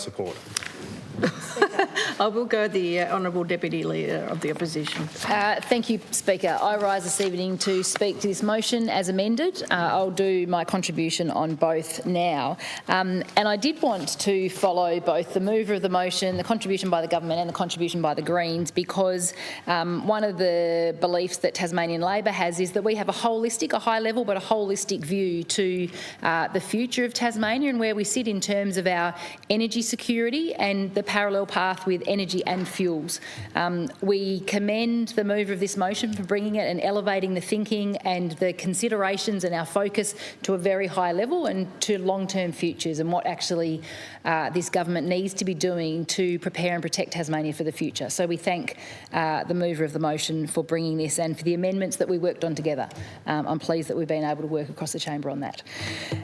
Support. I will go the Honourable Deputy Leader of the Opposition. Thank you, Speaker. I rise this evening to speak to this motion as amended. I'll do my contribution on both now. And I did want to follow both the mover of the motion, the contribution by the government and the contribution by the Greens, because one of the beliefs that Tasmanian Labor has is that we have a high level but a holistic view to the future of Tasmania and where we sit in terms of our energy security and the parallel path with energy and fuels. We commend the mover of this motion for bringing it and elevating the thinking and the considerations and our focus to a very high level and to long-term futures and what actually this government needs to be doing to prepare and protect Tasmania for the future. So we thank the mover of the motion for bringing this and for the amendments that we worked on together. I'm pleased that we've been able to work across the chamber on that.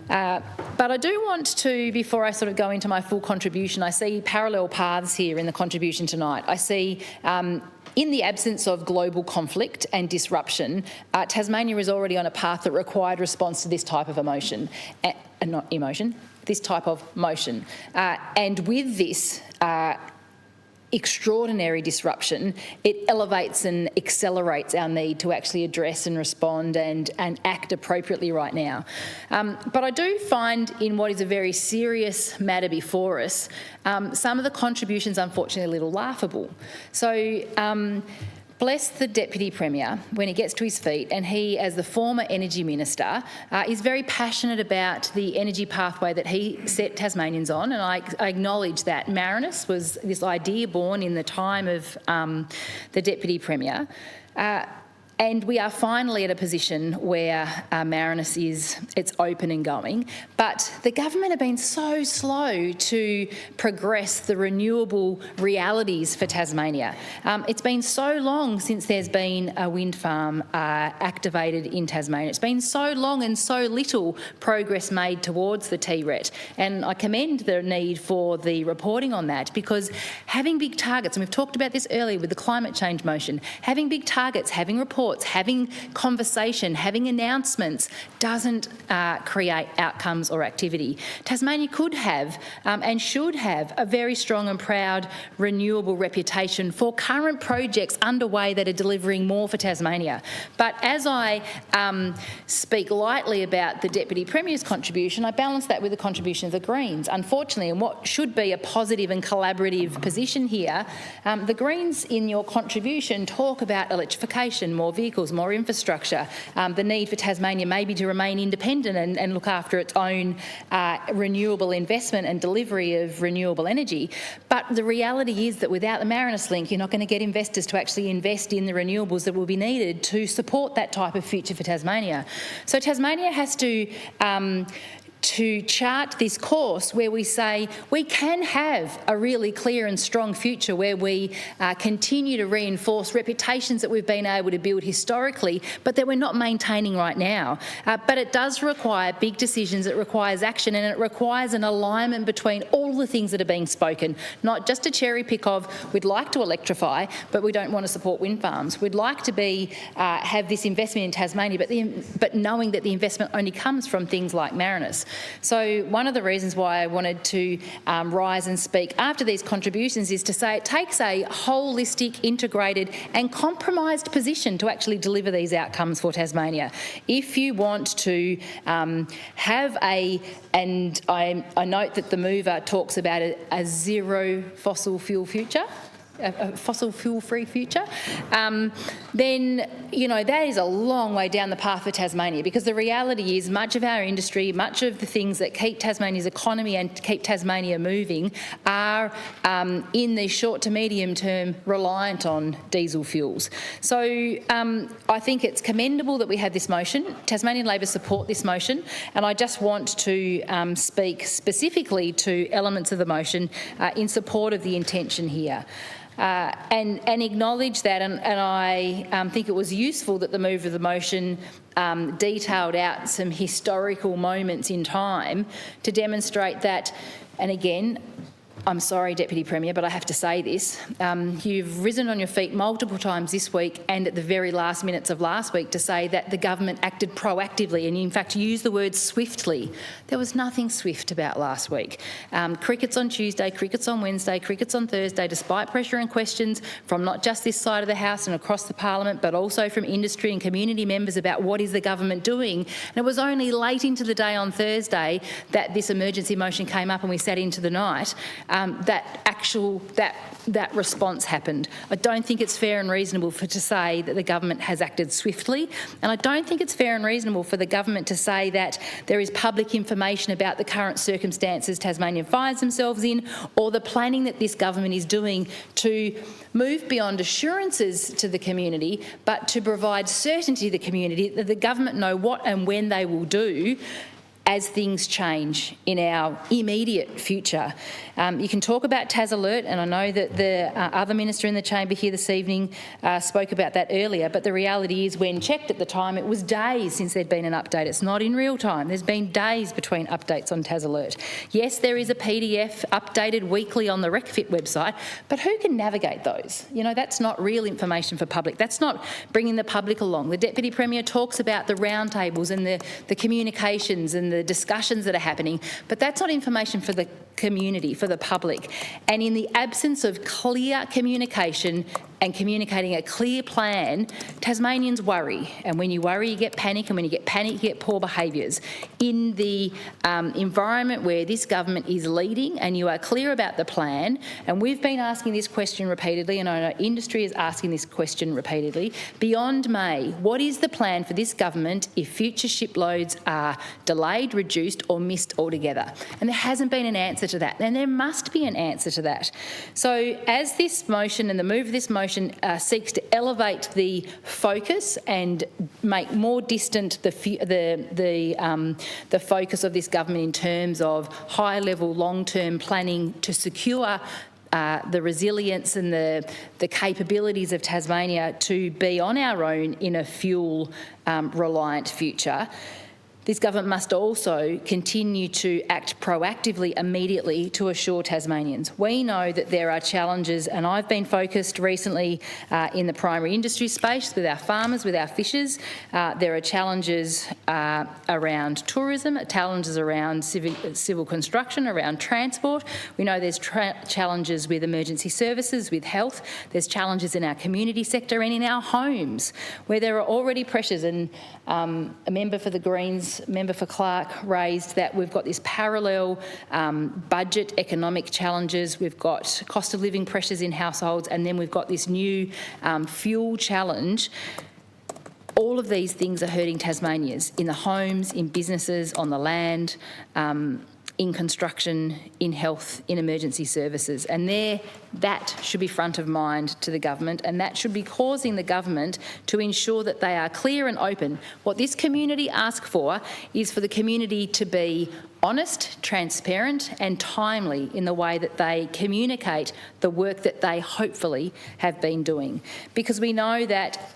But I do want to, before I sort of go into my full contribution, I see parallel paths here in the contribution tonight. I see in the absence of global conflict and disruption, Tasmania is already on a path that required response to this type of this type of motion. And with this extraordinary disruption, it elevates and accelerates our need to actually address and respond and act appropriately right now. But I do find in what is a very serious matter before us, some of the contributions unfortunately a little laughable. So bless the Deputy Premier when he gets to his feet, and he, as the former Energy Minister, is very passionate about the energy pathway that he set Tasmanians on, and I acknowledge that. Marinus was this idea born in the time of the Deputy Premier. And we are finally at a position where Marinus it's open and going. But the government have been so slow to progress the renewable realities for Tasmania. It's been so long since there's been a wind farm activated in Tasmania. It's been so long and so little progress made towards the TRET. And I commend the need for the reporting on that, because having big targets, and we've talked about this earlier with the climate change motion, having big targets, having reports, having conversation, having announcements doesn't create outcomes or activity. Tasmania could have and should have a very strong and proud renewable reputation for current projects underway that are delivering more for Tasmania. But as I speak lightly about the Deputy Premier's contribution, I balance that with the contribution of the Greens. Unfortunately, in what should be a positive and collaborative position here, the Greens in your contribution talk about electrification, more vehicles, more infrastructure, the need for Tasmania maybe to remain independent and look after its own renewable investment and delivery of renewable energy. But the reality is that without the Marinus link, you're not going to get investors to actually invest in the renewables that will be needed to support that type of future for Tasmania. So Tasmania has to chart this course where we say we can have a really clear and strong future where we continue to reinforce reputations that we've been able to build historically, but that we're not maintaining right now. But it does require big decisions, it requires action, and it requires an alignment between all the things that are being spoken, not just a cherry pick of we'd like to electrify, but we don't want to support wind farms. We'd like to have this investment in Tasmania, but knowing that the investment only comes from things like Marinus. So one of the reasons why I wanted to rise and speak after these contributions is to say it takes a holistic, integrated and compromised position to actually deliver these outcomes for Tasmania. If you want to have and I note that the mover talks about a zero fossil fuel future, a fossil fuel-free future, then, you know, that is a long way down the path for Tasmania, because the reality is much of our industry, much of the things that keep Tasmania's economy and keep Tasmania moving are, in the short to medium term, reliant on diesel fuels. So I think it's commendable that we have this motion. Tasmanian Labor support this motion, and I just want to speak specifically to elements of the motion in support of the intention here. And acknowledge that, and I think it was useful that the mover of the motion detailed out some historical moments in time to demonstrate that, and again, I'm sorry, Deputy Premier, but I have to say this. You've risen on your feet multiple times this week and at the very last minutes of last week to say that the government acted proactively and, in fact, used the word swiftly. There was nothing swift about last week. Crickets on Tuesday, crickets on Wednesday, crickets on Thursday, despite pressure and questions from not just this side of the House and across the Parliament, but also from industry and community members about what is the government doing. And it was only late into the day on Thursday that this emergency motion came up and we sat into the night, that response happened. I don't think it's fair and reasonable to say that the government has acted swiftly, and I don't think it's fair and reasonable for the government to say that there is public information about the current circumstances Tasmania finds themselves in, or the planning that this government is doing to move beyond assurances to the community, but to provide certainty to the community that the government know what and when they will do as things change in our immediate future. You can talk about TasAlert, and I know that the other minister in the chamber here this evening spoke about that earlier, but the reality is when checked at the time, it was days since there'd been an update. It's not in real time. There's been days between updates on TasAlert. Yes, there is a PDF updated weekly on the RecFit website, but who can navigate those? You know, that's not real information for public. That's not bringing the public along. The Deputy Premier talks about the roundtables and the communications and the discussions that are happening, but that's not information for the community, for the public. And in the absence of clear communication and communicating a clear plan, Tasmanians worry. And when you worry, you get panic, and when you get panic, you get poor behaviours. In the environment where this government is leading and you are clear about the plan, and we've been asking this question repeatedly, and I know industry is asking this question repeatedly, beyond May, what is the plan for this government if future shiploads are delayed, reduced or missed altogether? And there hasn't been an answer to that, and there must be an answer to that. So as this motion and the move of this motion seeks to elevate the focus and make more distant the focus of this government in terms of high-level, long-term planning to secure the resilience and the capabilities of Tasmania to be on our own in a fuel-reliant future, this government must also continue to act proactively immediately to assure Tasmanians. We know that there are challenges, and I've been focused recently in the primary industry space with our farmers, with our fishers. There are challenges around tourism, challenges around civil construction, around transport. We know there's challenges with emergency services, with health. There's challenges in our community sector and in our homes, where there are already pressures. And a member for the Greens, member for Clark, raised that we've got this parallel budget economic challenges, we've got cost of living pressures in households, and then we've got this new fuel challenge. All of these things are hurting Tasmanians in the homes, in businesses, on the land, in construction, in health, in emergency services. And that should be front of mind to the government, and that should be causing the government to ensure that they are clear and open. What this community asks for is for the community to be honest, transparent and timely in the way that they communicate the work that they hopefully have been doing. Because we know that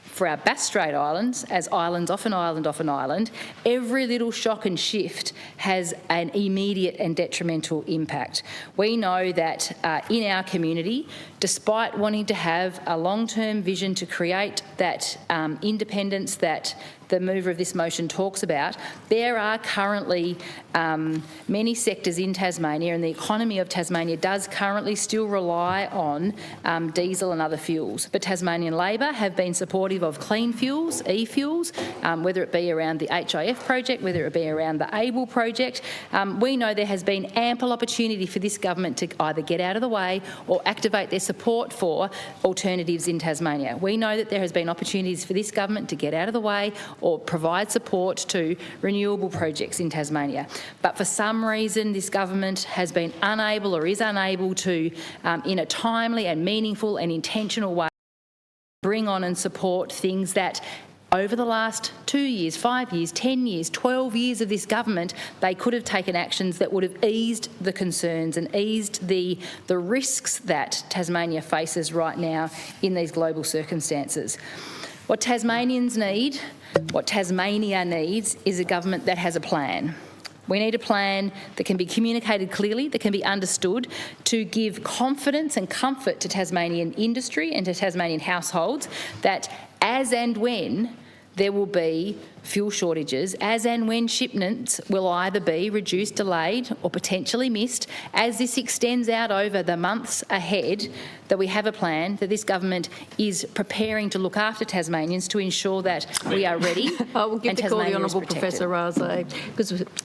for our Bass Strait Islands, as islands off an island, every little shock and shift has an immediate and detrimental impact. We know that in our community, despite wanting to have a long-term vision to create that independence that the mover of this motion talks about, there are currently many sectors in Tasmania, and the economy of Tasmania does currently still rely on diesel and other fuels. But Tasmanian Labor have been supportive of clean fuels, e-fuels, whether it be around the HIF project, whether it be around the ABLE project. We know there has been ample opportunity for this government to either get out of the way or activate their support for alternatives in Tasmania. We know that there has been opportunities for this government to get out of the way or provide support to renewable projects in Tasmania. But for some reason, this government has been unable or is unable to, in a timely and meaningful and intentional way, bring on and support things that over the last 2 years, 5 years, 10 years, 12 years of this government, they could have taken actions that would have eased the concerns and eased the risks that Tasmania faces right now in these global circumstances. What Tasmanians need, what Tasmania needs, is a government that has a plan. We need a plan that can be communicated clearly, that can be understood, to give confidence and comfort to Tasmanian industry and to Tasmanian households that as and when there will be fuel shortages, as and when shipments will either be reduced, delayed or potentially missed, as this extends out over the months ahead, that we have a plan, that this government is preparing to look after Tasmanians to ensure that we are ready. I will give and the call to the Tasmania is Honourable protected. Professor Raza, because